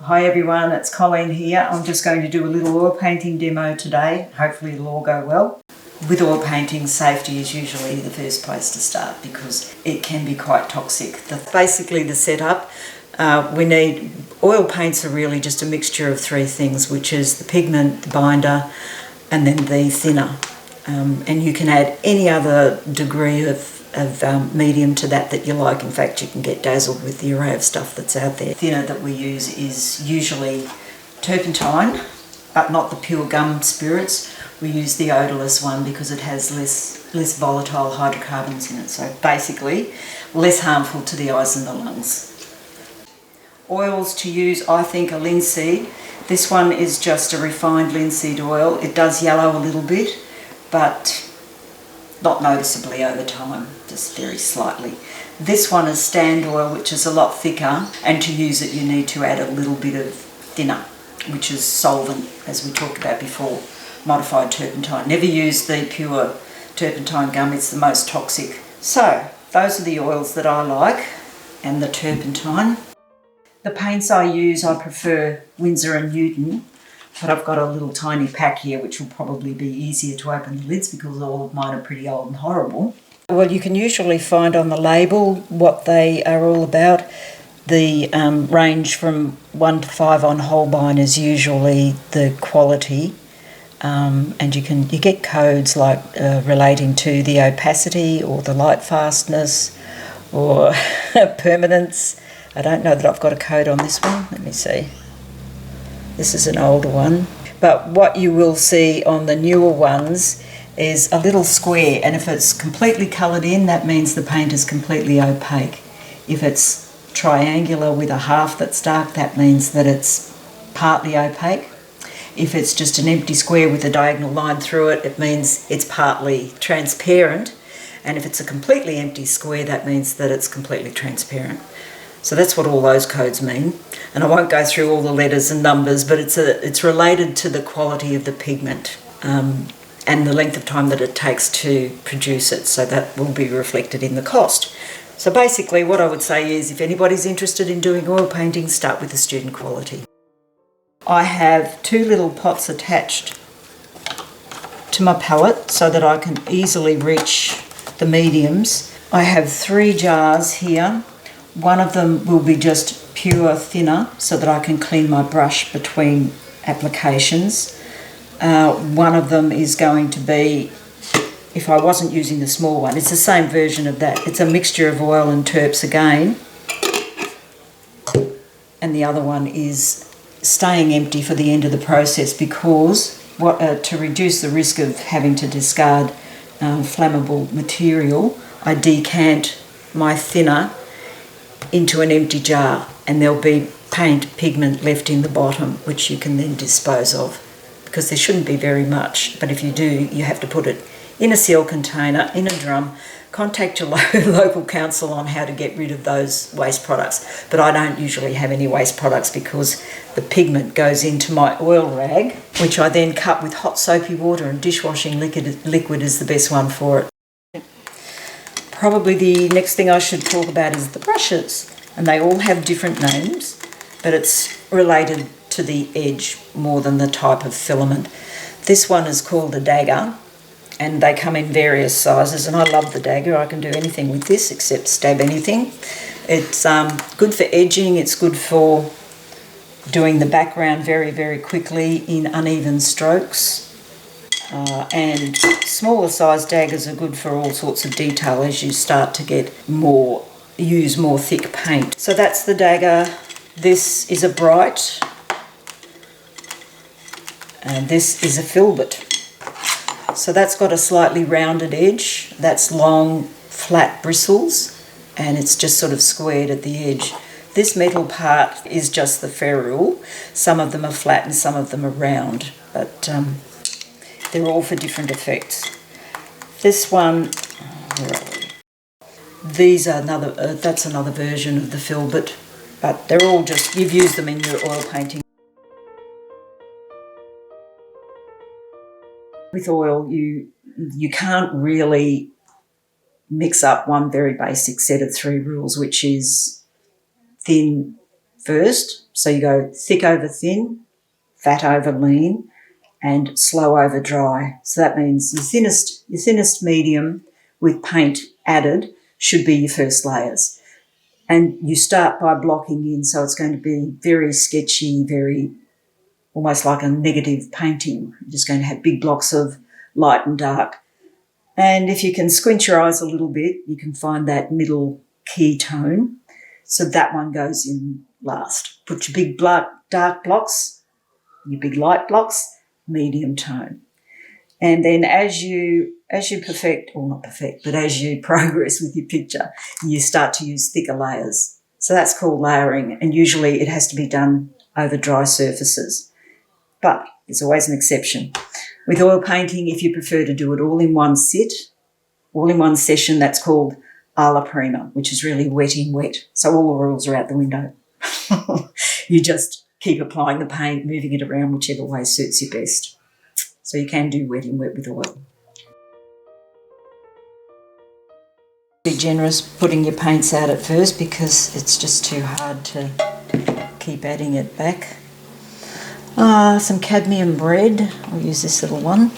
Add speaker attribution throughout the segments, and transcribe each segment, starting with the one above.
Speaker 1: Hi everyone, it's Colleen here. I'm just going to do a little oil painting demo today. Hopefully it'll all go well. With oil painting, safety is usually the first place to start because it can be quite toxic. Basically the setup, we need, oil paints are really just a mixture of three things, which is the pigment, the binder, and then the thinner. And you can add any other degree of medium to that you like. In fact, you can get dazzled with the array of stuff that's out there. The thinner that we use is usually turpentine, but not the pure gum spirits. We use the odourless one because it has less volatile hydrocarbons in it, so basically less harmful to the eyes and the lungs. Oils to use, I think, are linseed. This one is just a refined linseed oil. It does yellow a little bit, but not noticeably over time, just very slightly. This one is stand oil, which is a lot thicker, and to use it you need to add a little bit of thinner, which is solvent, as we talked about before, modified turpentine. Never use the pure turpentine gum, it's the most toxic. So, those are the oils that I like, and the turpentine. The paints I use, I prefer Winsor and Newton, but I've got a little tiny pack here which will probably be easier to open the lids because all of mine are pretty old and horrible. Well, you can usually find on the label what they are all about. The range from 1 to 5 on Holbein is usually the quality, and you get codes like relating to the opacity or the light fastness or permanence. I don't know that I've got a code on this one. Let me see. This is an older one. But what you will see on the newer ones is a little square, and if it's completely coloured in, that means the paint is completely opaque. If it's triangular with a half that's dark, that means that it's partly opaque. If it's just an empty square with a diagonal line through it, it means it's partly transparent. And if it's a completely empty square, that means that it's completely transparent. So that's what all those codes mean. And I won't go through all the letters and numbers, but it's related to the quality of the pigment and the length of time that it takes to produce it. So that will be reflected in the cost. So basically what I would say is if anybody's interested in doing oil painting, start with the student quality. I have 2 little pots attached to my palette so that I can easily reach the mediums. I have 3 jars here. One of them will be just pure thinner so that I can clean my brush between applications. One of them is going to be, if I wasn't using the small one, it's the same version of that. It's a mixture of oil and terps again. And the other one is staying empty for the end of the process because to reduce the risk of having to discard flammable material, I decant my thinner into an empty jar, and there'll be paint pigment left in the bottom which you can then dispose of, because there shouldn't be very much, but if you do, you have to put it in a sealed container, in a drum. Contact your local council on how to get rid of those waste products, but I don't usually have any waste products because the pigment goes into my oil rag, which I then cut with hot soapy water, and dishwashing liquid is the best one for it. Probably the next thing I should talk about is the brushes, and they all have different names, but it's related to the edge more than the type of filament. This one is called a dagger, and they come in various sizes, and I love the dagger. I can do anything with this except stab anything. It's good for edging, it's good for doing the background very, very quickly in uneven strokes. And smaller size daggers are good for all sorts of detail as you start to use more thick paint. So that's the dagger. This is a bright, and this is a filbert. So that's got a slightly rounded edge. That's long, flat bristles, and it's just sort of squared at the edge. This metal part is just the ferrule. Some of them are flat and some of them are round, but they're all for different effects. This one, where are we? These are that's another version of the filbert, but they're all just, you've used them in your oil painting. With oil, you can't really mix up one very basic set of 3 rules, which is thin first, So you go thick over thin, fat over lean, and slow over dry. So that means your thinnest medium with paint added should be your first layers. And you start by blocking in, so it's going to be very sketchy, very almost like a negative painting. You're just going to have big blocks of light and dark. And if you can squint your eyes a little bit, you can find that middle key tone. So that one goes in last. Put your big dark blocks, your big light blocks, medium tone. And then as you perfect, or not perfect, but as you progress with your picture, you start to use thicker layers. So that's called layering, and usually it has to be done over dry surfaces. But there's always an exception. With oil painting, if you prefer to do it all in one sit, all in one session, that's called alla prima, which is really wet in wet. So all the rules are out the window. You just keep applying the paint, moving it around whichever way suits you best. So you can do wet in wet with oil. Be generous putting your paints out at first because it's just too hard to keep adding it back. Some cadmium red, I'll use this little one.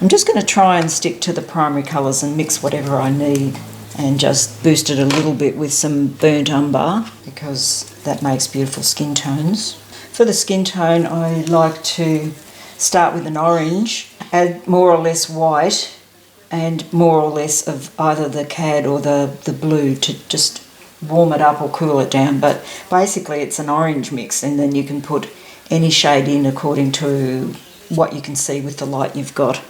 Speaker 1: I'm just going to try and stick to the primary colours and mix whatever I need and just boost it a little bit with some burnt umber because that makes beautiful skin tones. For the skin tone, I like to start with an orange, add more or less white and more or less of either the cad or the blue to just warm it up or cool it down. But basically it's an orange mix, and then you can put any shade in according to what you can see with the light you've got.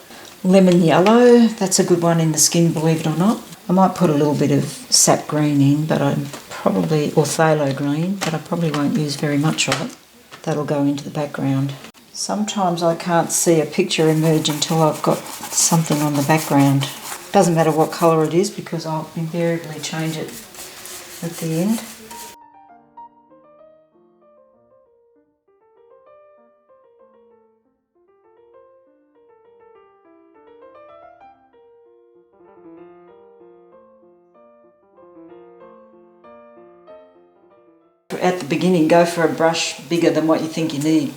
Speaker 1: Lemon yellow, that's a good one in the skin, believe it or not. I might put a little bit of sap green in, but or phthalo green, but I probably won't use very much of it. That'll go into the background. Sometimes I can't see a picture emerge until I've got something on the background. Doesn't matter what colour it is because I'll invariably change it at the end. At the beginning, go for a brush bigger than what you think you need,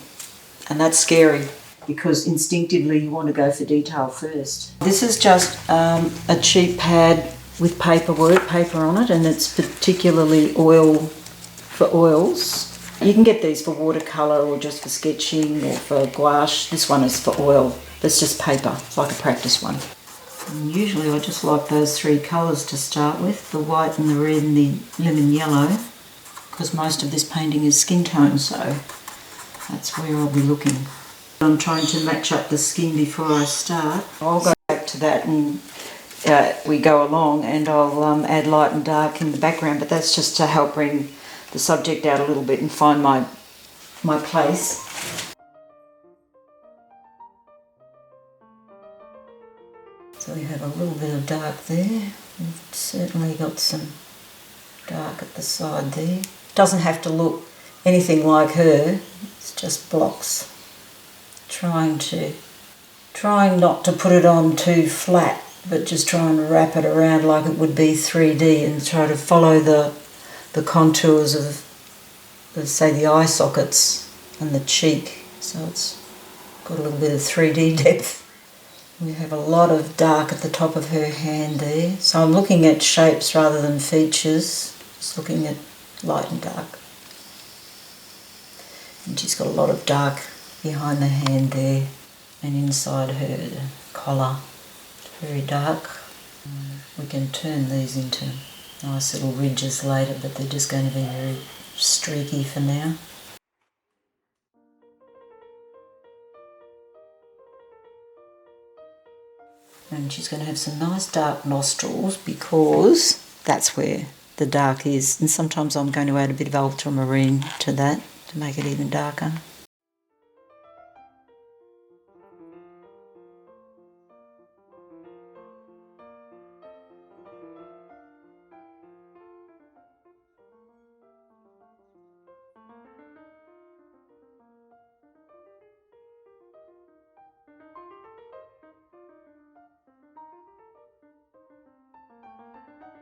Speaker 1: and that's scary because instinctively you want to go for detail first. This is just a cheap pad with paper on it, and it's particularly for oils. You can get these for watercolour or just for sketching or for gouache. This one is for oil. It's just paper. It's like a practice one. And usually I just like those three colours to start with, the white and the red and the lemon yellow, because most of this painting is skin tone, so that's where I'll be looking. I'm trying to match up the skin before I start. I'll go back to that and we go along, and I'll add light and dark in the background, but that's just to help bring the subject out a little bit and find my place. So we have a little bit of dark there. We've certainly got some dark at the side there. Doesn't have to look anything like her, it's just blocks. Trying not to put it on too flat, but just try and wrap it around like it would be 3D and try to follow the contours of, let's say, the eye sockets and the cheek, so it's got a little bit of 3D depth. We have a lot of dark at the top of her hand there, so I'm looking at shapes rather than features, just looking at light and dark. And she's got a lot of dark behind the hand there and inside her collar. Very dark. We can turn these into nice little ridges later, but they're just going to be very streaky for now. And she's going to have some nice dark nostrils because that's where the dark is. And sometimes I'm going to add a bit of ultramarine to that to make it even darker.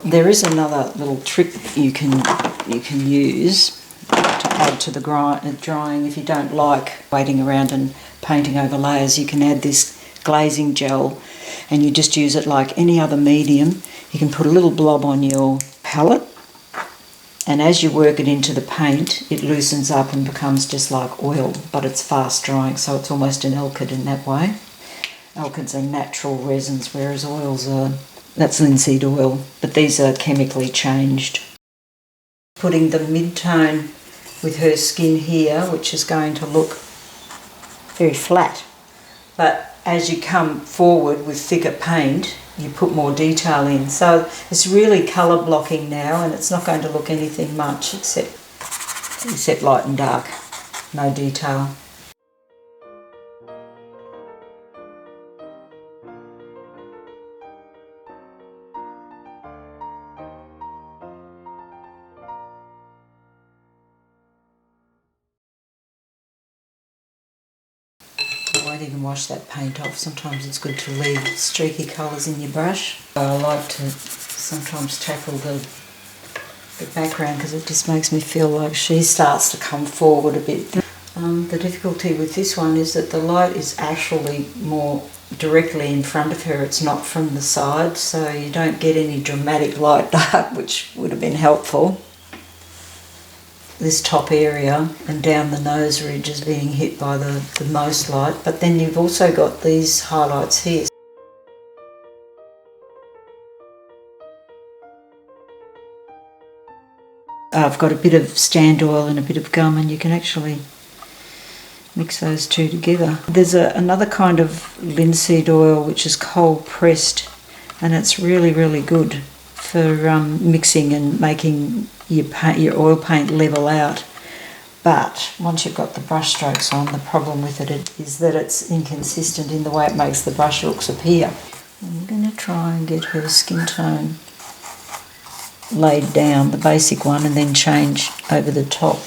Speaker 1: There is another little trick you can use to add to the drying. If you don't like waiting around and painting over layers, you can add this glazing gel and you just use it like any other medium. You can put a little blob on your palette, and as you work it into the paint, it loosens up and becomes just like oil, but it's fast drying, so it's almost an alkyd in that way. Alkyds are natural resins, whereas oils are, that's linseed oil, but these are chemically changed. Putting the mid-tone with her skin here, which is going to look very flat, but as you come forward with thicker paint, you put more detail in. So it's really colour blocking now, and it's not going to look anything much except light and dark, no detail. I won't even wash that paint off. Sometimes it's good to leave streaky colours in your brush. I like to sometimes tackle the background because it just makes me feel like she starts to come forward a bit. The difficulty with this one is that the light is actually more directly in front of her. It's not from the side, so you don't get any dramatic light dark, which would have been helpful. This top area and down the nose ridge is being hit by the most light, but then you've also got these highlights here. I've got a bit of stand oil and a bit of gum, and you can actually mix those two together. There's another kind of linseed oil which is cold pressed, and it's really, really good for mixing and making your oil paint level out. But once you've got the brush strokes on, the problem with it is that it's inconsistent in the way it makes the brush looks appear. I'm going to try and get her skin tone laid down, the basic one, and then change over the top.